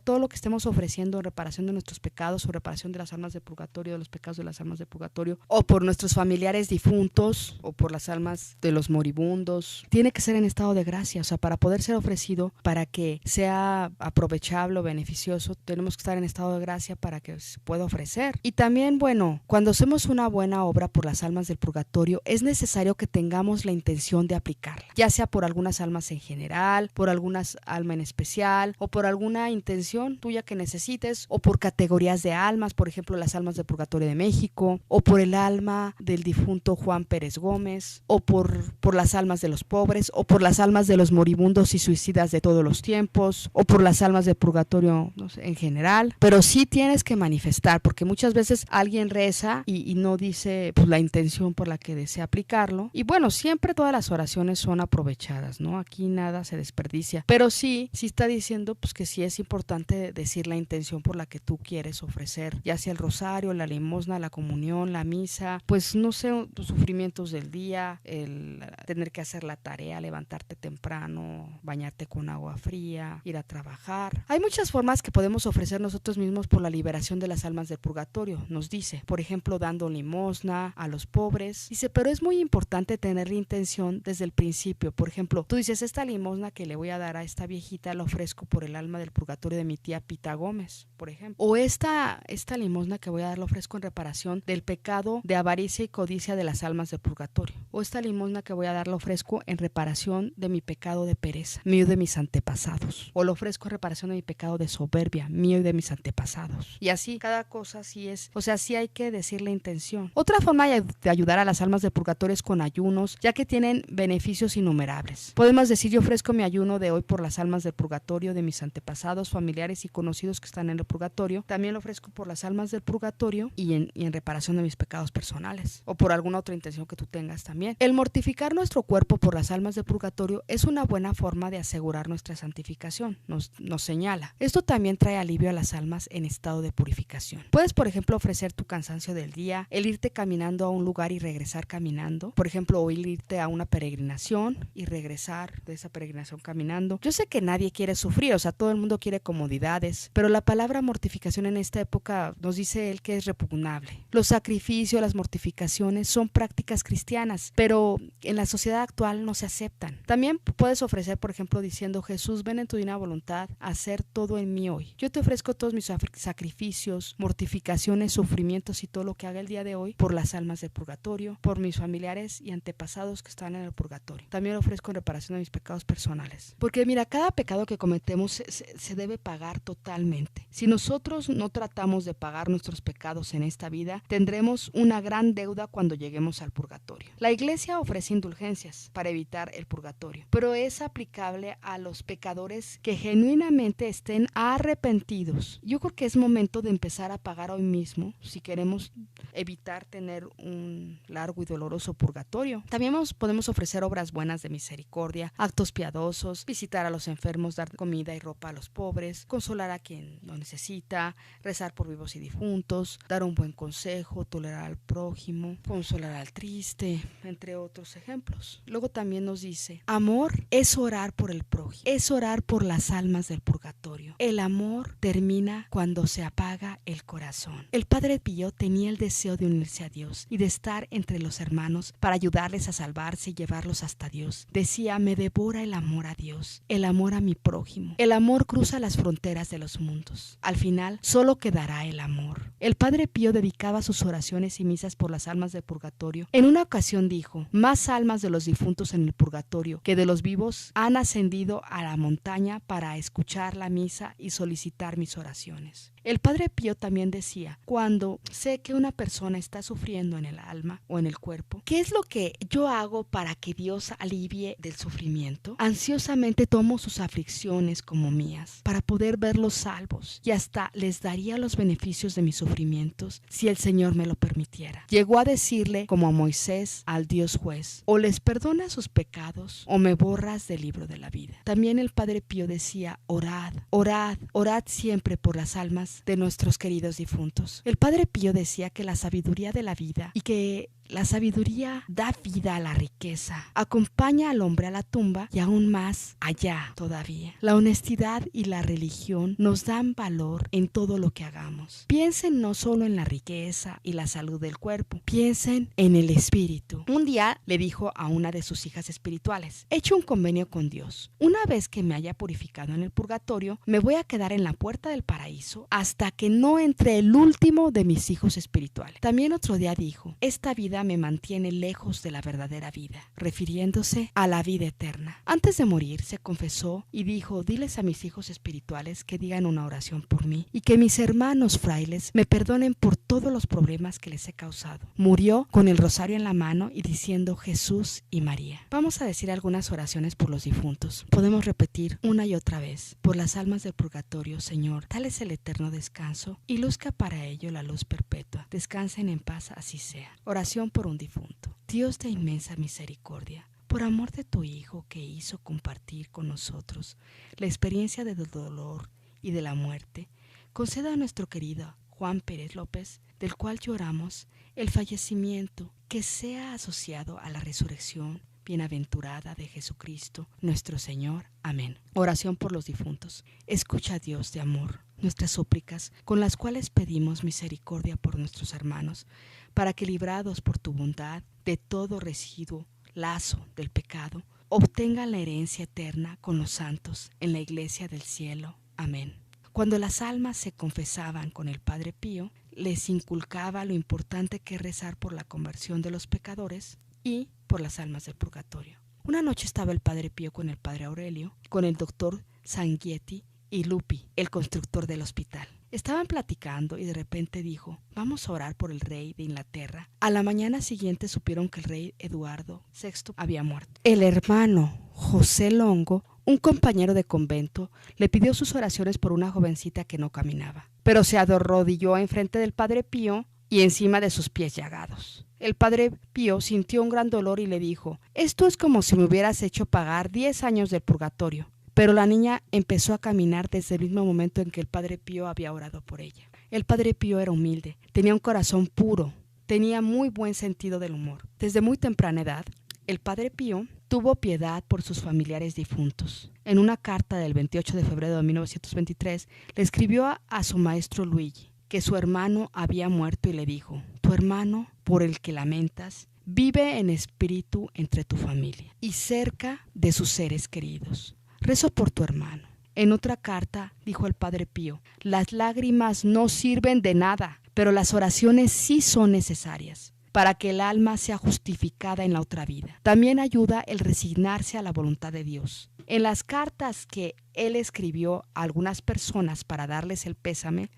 todo lo que estemos ofreciendo en reparación de nuestros pecados o reparación de las almas del purgatorio, de los pecados de las almas del purgatorio, o por nuestros familiares difuntos, o por las almas de los moribundos, tiene que ser en estado de gracia. O sea, para poder ser ofrecido, para que sea aprovechable o beneficioso, tenemos que estar en estado de gracia para que se pueda ofrecer. Y también, cuando hacemos una buena obra por las almas del purgatorio, es necesario que tengamos la intención de aplicarla, ya sea por algunas almas en general, por algunas almas en especial, o por alguna intención tuya que necesites, o por categorías de almas, por ejemplo, las almas del purgatorio de México, o por el alma del difunto Juan Pérez Gómez, o por las almas de los pobres, o por las almas de los moribundos y suicidas de todos los tiempos, o por las almas del purgatorio, no sé, en general. Pero sí tienes que manifestar, porque muchas veces alguien reza y no dice pues la intención por la que desea aplicarlo. Y bueno, siempre todas las oraciones son aprovechadas, ¿no? Aquí nada se desperdicia. Pero sí está diciendo pues que sí es importante decir la intención por la que tú quieres ofrecer, ya sea el rosario, la limosna, la comunión, la misa, pues no sé, los sufrimientos del día, el tener que hacer la tarea, levantarte temprano, bañarte con agua fría, ir a trabajar. Hay muchas formas que podemos ofrecer nosotros mismos por la liberación de las almas del purgatorio, nos dice, por ejemplo, dando limosna a los pobres. Dice, pero es muy importante tener la intención desde el principio. Por ejemplo, tú dices, esta limosna que le voy a dar a esta viejita la ofrezco por el alma del purgatorio de mi tía Pita Gómez, por ejemplo. O esta limosna que voy a dar la ofrezco en reparación del pecado de avaricia y codicia de las almas del purgatorio. O esta limosna que voy a dar la ofrezco en reparación de mi pecado de pereza, mío y de mis antepasados. O lo ofrezco en reparación de mi pecado de soberbia, mío y de mis antepasados. Y así, cada cosa sí es, o sea, sí hay que decir la intención. Otra forma de ayudar a las almas del purgatorio es con ayunos, ya que tienen beneficios innumerables. Podemos decir, yo ofrezco mi ayuno de hoy por las almas del purgatorio, de mis antepasados, familiares y conocidos que están en el purgatorio. También lo ofrezco por las almas del purgatorio y en reparación de mis pecados personales, o por alguna otra intención que tú tengas también. El mortificar nuestro cuerpo por las almas del purgatorio es una buena forma de asegurar nuestra santificación, nos señala. Esto también trae alivio a las almas en estado de purificación. Puedes, por ejemplo, ofrecer tu cansancio del día, el irte caminando a un lugar y regresar caminando, por ejemplo, o irte a una peregrinación y regresar de esa peregrinación caminando. Yo sé que nadie quiere sufrir, o sea, todo el mundo quiere comodidades, pero la palabra mortificación en esta época nos dice él que es repugnable. Los sacrificios, las mortificaciones son prácticas cristianas, pero en la sociedad actual no se aceptan. También puedes ofrecer, por ejemplo, diciendo, Jesús, ven en tu divina voluntad a hacer todo en mí hoy. Yo te ofrezco todos mis sacrificios, mortificaciones, sufrimientos y todo lo que haga el día de hoy por las almas del purgatorio, por mis familiares y antepasados que están en el purgatorio. También lo ofrezco en reparación de mis pecados personales. Porque mira, cada pecado que cometemos se debe pagar totalmente. Si nosotros no tratamos de pagar nuestros pecados en esta vida, tendremos una gran deuda cuando lleguemos al purgatorio. La Iglesia ofrece indulgencias para evitar el purgatorio, pero es aplicable a los pecadores que genuinamente estén arrepentidos. Yo creo que es momento de empezar a pagar hoy mismo si queremos evitar tener un largo y doloroso purgatorio. También podemos ofrecer obras buenas de misericordia, actos piadosos, visitar a los enfermos, dar comida y ropa a los pobres, consolar a quien lo necesita, rezar por vivos y difuntos, dar un buen consejo, tolerar al prójimo, consolar al triste, entre otros ejemplos. Luego también nos dice, amor es orar por el prójimo, es orar por las almas del purgatorio. El amor termina cuando se apaga el corazón. El Padre Pío tenía el deseo de unirse a Dios y de estar entre los hermanos para ayudarles a salvarse y llevarlos hasta Dios. Decía, me devora el amor a Dios, el amor a mi prójimo. El amor cruza las fronteras de los mundos. Al final, solo quedará el amor. El Padre Pío dedicaba sus oraciones y misas por las almas del purgatorio. En una ocasión dijo, más almas de los difuntos en el purgatorio que de los vivos han ascendido a la montaña para escuchar la misa y solicitar mis oraciones. El Padre Pío también decía, cuando sé que una persona está sufriendo en el alma o en el cuerpo, ¿qué es lo que yo hago para que Dios alivie del sufrimiento? Ansiosamente tomo sus aflicciones como mías, para poder verlos salvos, y hasta les daría los beneficios de mis sufrimientos, si el Señor me lo permitiera. Llegó a decirle, como a Moisés, al Dios juez, o les perdonas sus pecados, o me borras del libro de la vida. También el Padre Pío decía, orad, orad, orad siempre por las almas de nuestros queridos difuntos. El Padre Pío decía que la sabiduría de la vida y que la sabiduría da vida a la riqueza, acompaña al hombre a la tumba y aún más allá todavía. La honestidad y la religión nos dan valor en todo lo que hagamos. Piensen no solo en la riqueza y la salud del cuerpo, piensen en el espíritu. Un día le dijo a una de sus hijas espirituales, he hecho un convenio con Dios. Una vez que me haya purificado en el purgatorio, me voy a quedar en la puerta del paraíso hasta que no entre el último de mis hijos espirituales. También otro día dijo, esta vida vida me mantiene lejos de la verdadera vida, refiriéndose a la vida eterna. Antes de morir se confesó y dijo: diles a mis hijos espirituales que digan una oración por mí y que mis hermanos frailes me perdonen por todos los problemas que les he causado. Murió con el rosario en la mano y diciendo Jesús y María. Vamos a decir algunas oraciones por los difuntos. Podemos repetir una y otra vez: por las almas del purgatorio, Señor, dales el eterno descanso y luzca para ello la luz perpetua. Descansen en paz, así sea. Oración por un difunto. Dios de inmensa misericordia, por amor de tu Hijo que hizo compartir con nosotros la experiencia del dolor y de la muerte, conceda a nuestro querido Juan Pérez López, del cual lloramos, el fallecimiento que sea asociado a la resurrección bienaventurada de Jesucristo, nuestro Señor. Amén. Oración por los difuntos. Escucha, Dios de amor, nuestras súplicas, con las cuales pedimos misericordia por nuestros hermanos, para que, librados por tu bondad de todo residuo, lazo del pecado, obtengan la herencia eterna con los santos en la iglesia del cielo. Amén. Cuando las almas se confesaban con el Padre Pío, les inculcaba lo importante que es rezar por la conversión de los pecadores y por las almas del purgatorio. Una noche estaba el Padre Pío con el Padre Aurelio, con el doctor Sanguietti y Lupi, el constructor del hospital. Estaban platicando y de repente dijo: vamos a orar por el rey de Inglaterra. A la mañana siguiente supieron que el rey Eduardo VI había muerto. El hermano José Longo, un compañero de convento, le pidió sus oraciones por una jovencita que no caminaba, pero se arrodilló enfrente del Padre Pío y encima de sus pies llagados. El Padre Pío sintió un gran dolor y le dijo: esto es como si me hubieras hecho pagar 10 años del purgatorio. Pero la niña empezó a caminar desde el mismo momento en que el Padre Pío había orado por ella. El Padre Pío era humilde, tenía un corazón puro, tenía muy buen sentido del humor. Desde muy temprana edad, el Padre Pío tuvo piedad por sus familiares difuntos. En una carta del 28 de febrero de 1923, le escribió a su maestro Luigi que su hermano había muerto y le dijo: tu hermano, por el que lamentas, vive en espíritu entre tu familia y cerca de sus seres queridos. Rezo por tu hermano. En otra carta dijo el Padre Pío: las lágrimas no sirven de nada, pero las oraciones sí son necesarias para que el alma sea justificada en la otra vida. También ayuda el resignarse a la voluntad de Dios. En las cartas que él escribió a algunas personas para darles el pésame,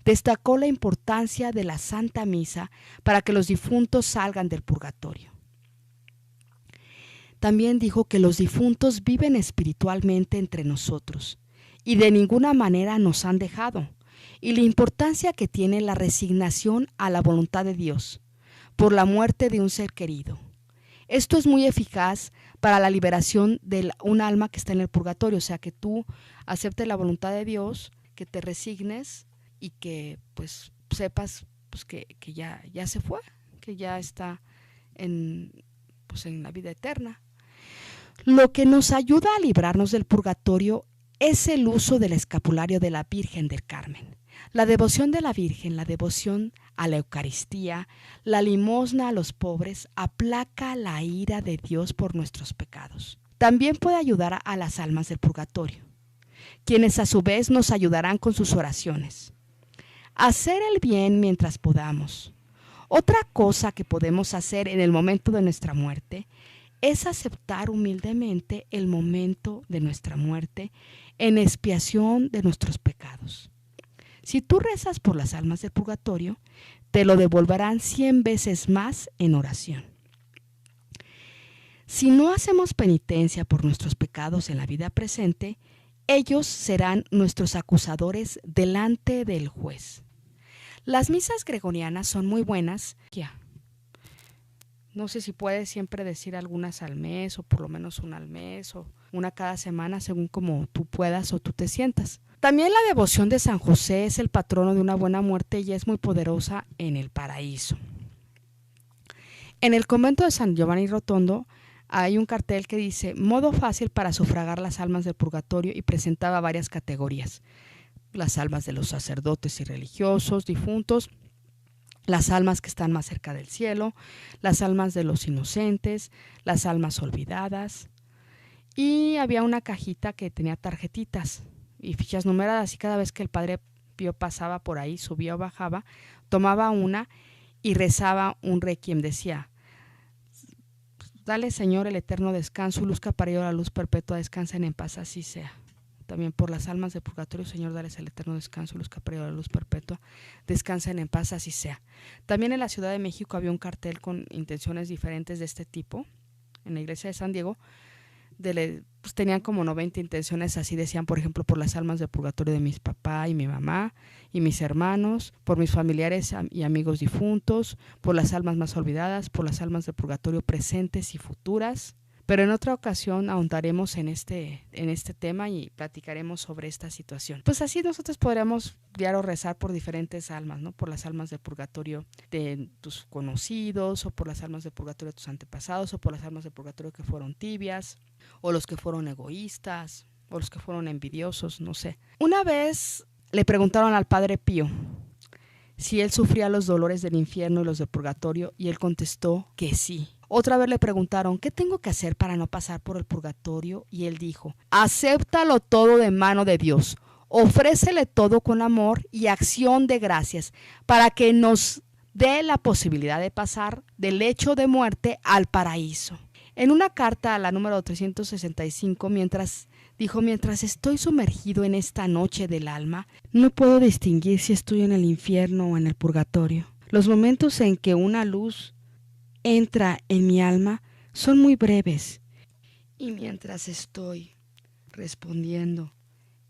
destacó la importancia de la Santa Misa para que los difuntos salgan del purgatorio. También dijo que los difuntos viven espiritualmente entre nosotros y de ninguna manera nos han dejado, y la importancia que tiene la resignación a la voluntad de Dios por la muerte de un ser querido. Esto es muy eficaz para la liberación de un alma que está en el purgatorio, o sea, que tú aceptes la voluntad de Dios, que te resignes y que pues sepas pues, que ya se fue, que ya está en la vida eterna. Lo que nos ayuda a librarnos del purgatorio es el uso del escapulario de la Virgen del Carmen. La devoción de la Virgen, la devoción a la Eucaristía, la limosna a los pobres, aplaca la ira de Dios por nuestros pecados. También puede ayudar a las almas del purgatorio, quienes a su vez nos ayudarán con sus oraciones. Hacer el bien mientras podamos. Otra cosa que podemos hacer en el momento de nuestra muerte es aceptar humildemente el momento de nuestra muerte en expiación de nuestros pecados. Si tú rezas por las almas del purgatorio, te lo devolverán 100 veces más en oración. Si no hacemos penitencia por nuestros pecados en la vida presente, ellos serán nuestros acusadores delante del juez. Las misas gregorianas son muy buenas. No sé si puedes siempre decir algunas al mes o por lo menos una al mes o una cada semana según como tú puedas o tú te sientas. También la devoción de San José es el patrono de una buena muerte y es muy poderosa en el paraíso. En el convento de San Giovanni Rotondo hay un cartel que dice modo fácil para sufragar las almas del purgatorio y presentaba varias categorías. Las almas de los sacerdotes y religiosos difuntos, las almas que están más cerca del cielo, las almas de los inocentes, las almas olvidadas. Y había una cajita que tenía tarjetitas y fichas numeradas y cada vez que el Padre Pío pasaba por ahí, subía o bajaba, tomaba una y rezaba un requiem, decía: dale, Señor, el eterno descanso, luzca para ello la luz perpetua, descansen en paz, así sea. También por las almas de purgatorio, Señor, dales el eterno descanso, luzca para ello la luz perpetua, descansen en paz, así sea. También en la Ciudad de México había un cartel con intenciones diferentes de este tipo, en la iglesia de San Diego. Pues tenían como 90 intenciones, así decían, por ejemplo, por las almas de purgatorio de mis papá y mi mamá y mis hermanos, por mis familiares y amigos difuntos, por las almas más olvidadas, por las almas de purgatorio presentes y futuras. Pero en otra ocasión ahondaremos en este tema y platicaremos sobre esta situación. Pues así nosotros podríamos diario rezar por diferentes almas, ¿no? Por las almas de purgatorio de tus conocidos, o por las almas de purgatorio de tus antepasados, o por las almas de purgatorio que fueron tibias, o los que fueron egoístas, o los que fueron envidiosos, no sé. Una vez le preguntaron al Padre Pío si él sufría los dolores del infierno y los del purgatorio, y él contestó que sí. Otra vez le preguntaron: ¿qué tengo que hacer para no pasar por el purgatorio? Y él dijo: acéptalo todo de mano de Dios, ofrécele todo con amor y acción de gracias, para que nos dé la posibilidad de pasar del lecho de muerte al paraíso. En una carta a la número 365, mientras estoy sumergido en esta noche del alma, no puedo distinguir si estoy en el infierno o en el purgatorio. Los momentos en que una luz entra en mi alma son muy breves, y mientras estoy respondiendo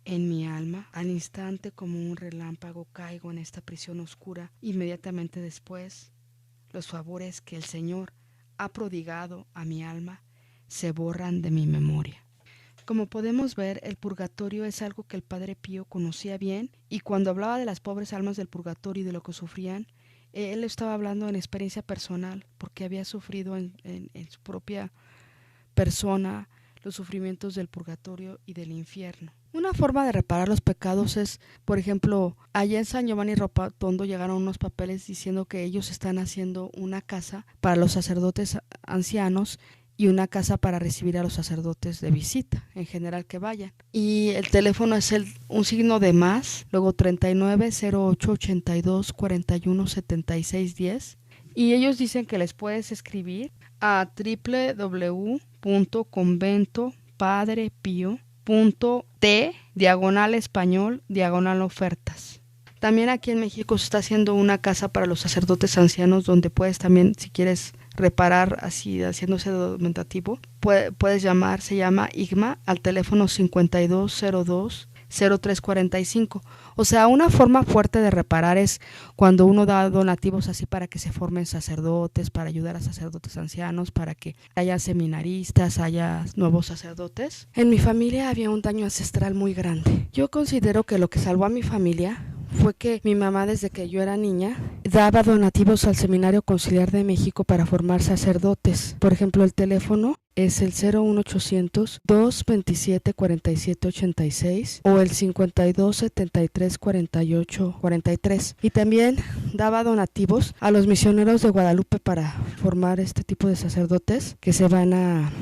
en mi alma, al instante, como un relámpago, caigo en esta prisión oscura. Inmediatamente después, los favores que el Señor ha prodigado a mi alma se borran de mi memoria. Como podemos ver, el purgatorio es algo que el Padre Pío conocía bien, y cuando hablaba de las pobres almas del purgatorio y de lo que sufrían, él estaba hablando en experiencia personal, porque había sufrido en su propia persona los sufrimientos del purgatorio y del infierno. Una forma de reparar los pecados es, por ejemplo, allá en San Giovanni Rotondo llegaron unos papeles diciendo que ellos están haciendo una casa para los sacerdotes ancianos y una casa para recibir a los sacerdotes de visita, en general que vayan. Y el teléfono es un signo de más, luego 39 08 82 41 76 10. Y ellos dicen que les puedes escribir a www.conventopadrepio.t/español/ofertas. También aquí en México se está haciendo una casa para los sacerdotes ancianos, donde puedes también, si quieres reparar así, haciéndose documentativo, puedes llamar, se llama IGMA, al teléfono 5202-0345. O sea, una forma fuerte de reparar es cuando uno da donativos así para que se formen sacerdotes, para ayudar a sacerdotes ancianos, para que haya seminaristas, haya nuevos sacerdotes. En mi familia había un daño ancestral muy grande. Yo considero que lo que salvó a mi familia fue que mi mamá, desde que yo era niña, daba donativos al Seminario Conciliar de México para formar sacerdotes. Por ejemplo, el teléfono es el 01800 227 47 86 o el 52 73 48 43. Y también daba donativos a los misioneros de Guadalupe para formar este tipo de sacerdotes que se van a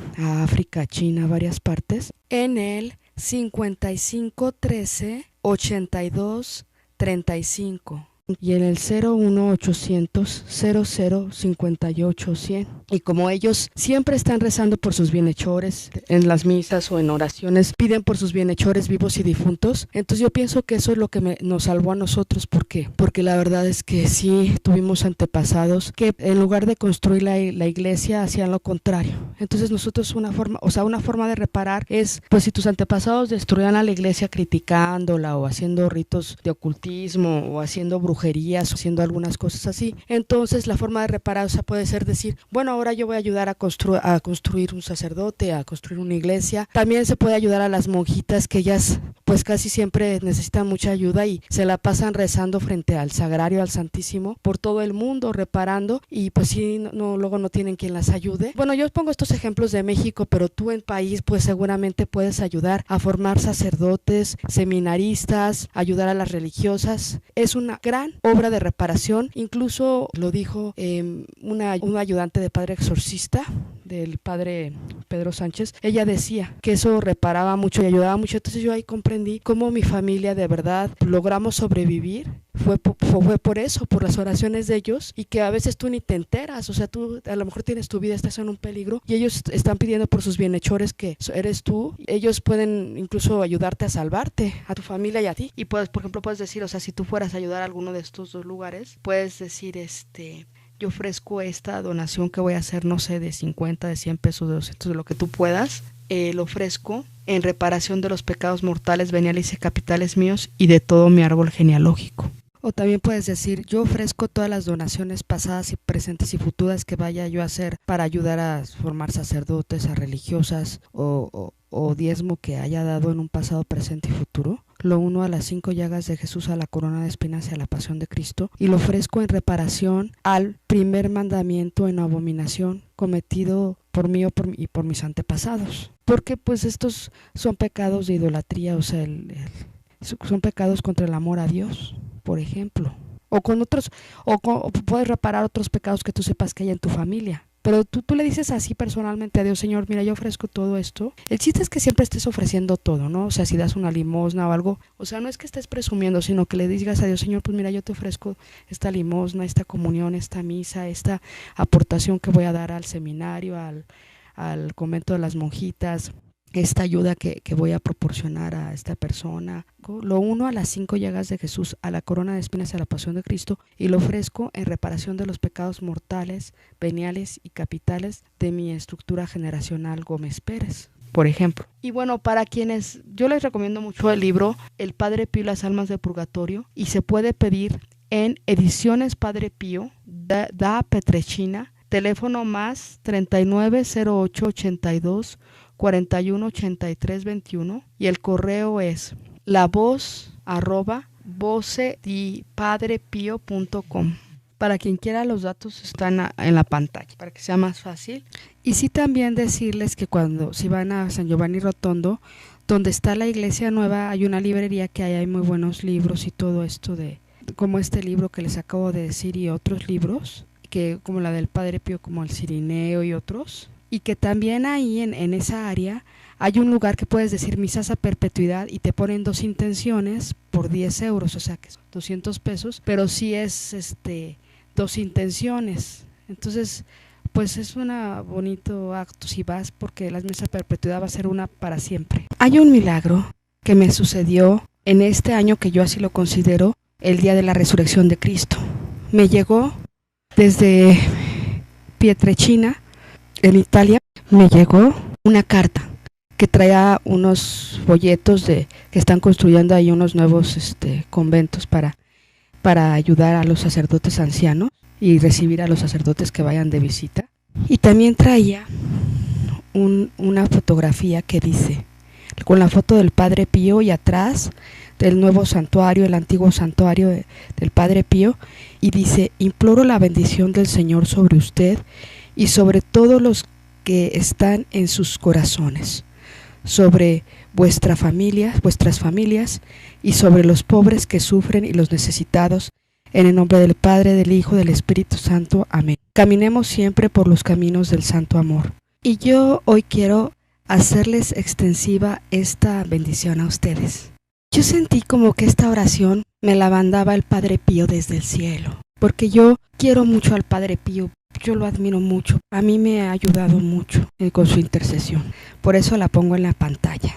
África, China, varias partes, en el 55 13 82 35 y en el 01800 00 58 100. Y como ellos siempre están rezando por sus bienhechores en las misas o en oraciones, piden por sus bienhechores vivos y difuntos, entonces yo pienso que eso es lo que nos salvó a nosotros. ¿Por qué? Porque la verdad es que sí tuvimos antepasados que en lugar de construir la iglesia hacían lo contrario. Entonces nosotros una forma de reparar es, pues si tus antepasados destruían a la iglesia criticándola o haciendo ritos de ocultismo o haciendo brujerías o haciendo algunas cosas así, entonces la forma de reparar, o sea, puede ser decir, bueno, ahora yo voy a ayudar a construir un sacerdote, a construir una iglesia. También se puede ayudar a las monjitas, que ellas pues casi siempre necesitan mucha ayuda y se la pasan rezando frente al sagrario, al Santísimo, por todo el mundo, reparando, y pues sí, luego no tienen quien las ayude. Bueno, yo os pongo estos ejemplos de México, pero tú en país pues seguramente puedes ayudar a formar sacerdotes, seminaristas, ayudar a las religiosas. Es una gran obra de reparación. Incluso lo dijo un ayudante de padre exorcista, del padre Pedro Sánchez, ella decía que eso reparaba mucho y ayudaba mucho. Entonces yo ahí comprendí cómo mi familia de verdad logramos sobrevivir. Fue por eso, por las oraciones de ellos, y que a veces tú ni te enteras, o sea, tú a lo mejor tienes tu vida, estás en un peligro y ellos están pidiendo por sus bienhechores que eres tú. Ellos pueden incluso ayudarte a salvarte, a tu familia y a ti. Y puedes, por ejemplo, puedes decir, o sea, si tú fueras a ayudar a alguno de estos dos lugares, puedes decir, yo ofrezco esta donación que voy a hacer, no sé, de 50, de 100 pesos, de 200, de lo que tú puedas. Lo ofrezco en reparación de los pecados mortales, veniales y capitales míos y de todo mi árbol genealógico. O también puedes decir, yo ofrezco todas las donaciones pasadas y presentes y futuras que vaya yo a hacer para ayudar a formar sacerdotes, a religiosas o diezmo que haya dado en un pasado, presente y futuro. Lo uno a las 5 llagas de Jesús, a la corona de espinas y a la pasión de Cristo, y lo ofrezco en reparación al primer mandamiento en abominación cometido por mí y por mis antepasados. Porque pues estos son pecados de idolatría, o sea, son pecados contra el amor a Dios, por ejemplo. O con otros, o puedes reparar otros pecados que tú sepas que hay en tu familia. Pero tú le dices así personalmente a Dios, Señor, mira, yo ofrezco todo esto. El chiste es que siempre estés ofreciendo todo, ¿no? O sea, si das una limosna o algo, o sea, no es que estés presumiendo, sino que le digas a Dios, Señor, pues mira, yo te ofrezco esta limosna, esta comunión, esta misa, esta aportación que voy a dar al seminario, al convento de las monjitas, esta ayuda que voy a proporcionar a esta persona. Lo uno a las 5 llagas de Jesús, a la corona de espinas y a la pasión de Cristo, y lo ofrezco en reparación de los pecados mortales, veniales y capitales de mi estructura generacional Gómez Pérez, por ejemplo. Y bueno, para quienes, yo les recomiendo mucho el libro El Padre Pío y las almas del purgatorio, y se puede pedir en Ediciones Padre Pío, da Petrechina, teléfono más 390882 418321, y el correo es lavoz@vocedipadrepio.com. Para quien quiera, los datos están en la pantalla para que sea más fácil. Y sí, también decirles que si van a San Giovanni Rotondo, donde está la iglesia nueva, hay una librería que hay muy buenos libros y todo esto como este libro que les acabo de decir, y otros libros que como la del Padre Pío, como el Cirineo y otros. Y que también ahí en esa área hay un lugar que puedes decir misas a perpetuidad y te ponen 2 intenciones por 10 euros, o sea que son 200 pesos, pero sí es 2 intenciones. Entonces, pues es un bonito acto si vas, porque la misa a perpetuidad va a ser una para siempre. Hay un milagro que me sucedió en este año que yo así lo considero, el día de la resurrección de Cristo. Me llegó desde Pietrelcina, en Italia, me llegó una carta que traía unos folletos que están construyendo ahí unos nuevos conventos para ayudar a los sacerdotes ancianos y recibir a los sacerdotes que vayan de visita. Y también traía una fotografía que dice, con la foto del Padre Pío, y atrás del nuevo santuario, el antiguo santuario del Padre Pío, y dice: imploro la bendición del Señor sobre usted y sobre todos los que están en sus corazones, sobre vuestras familias y sobre los pobres que sufren y los necesitados, en el nombre del Padre, del Hijo, del Espíritu Santo. Amén. Caminemos siempre por los caminos del santo amor. Y yo hoy quiero hacerles extensiva esta bendición a ustedes. Yo sentí como que esta oración me la mandaba el Padre Pío desde el cielo, porque yo quiero mucho al Padre Pío. Yo lo admiro mucho, a mí me ha ayudado mucho con su intercesión, por eso la pongo en la pantalla.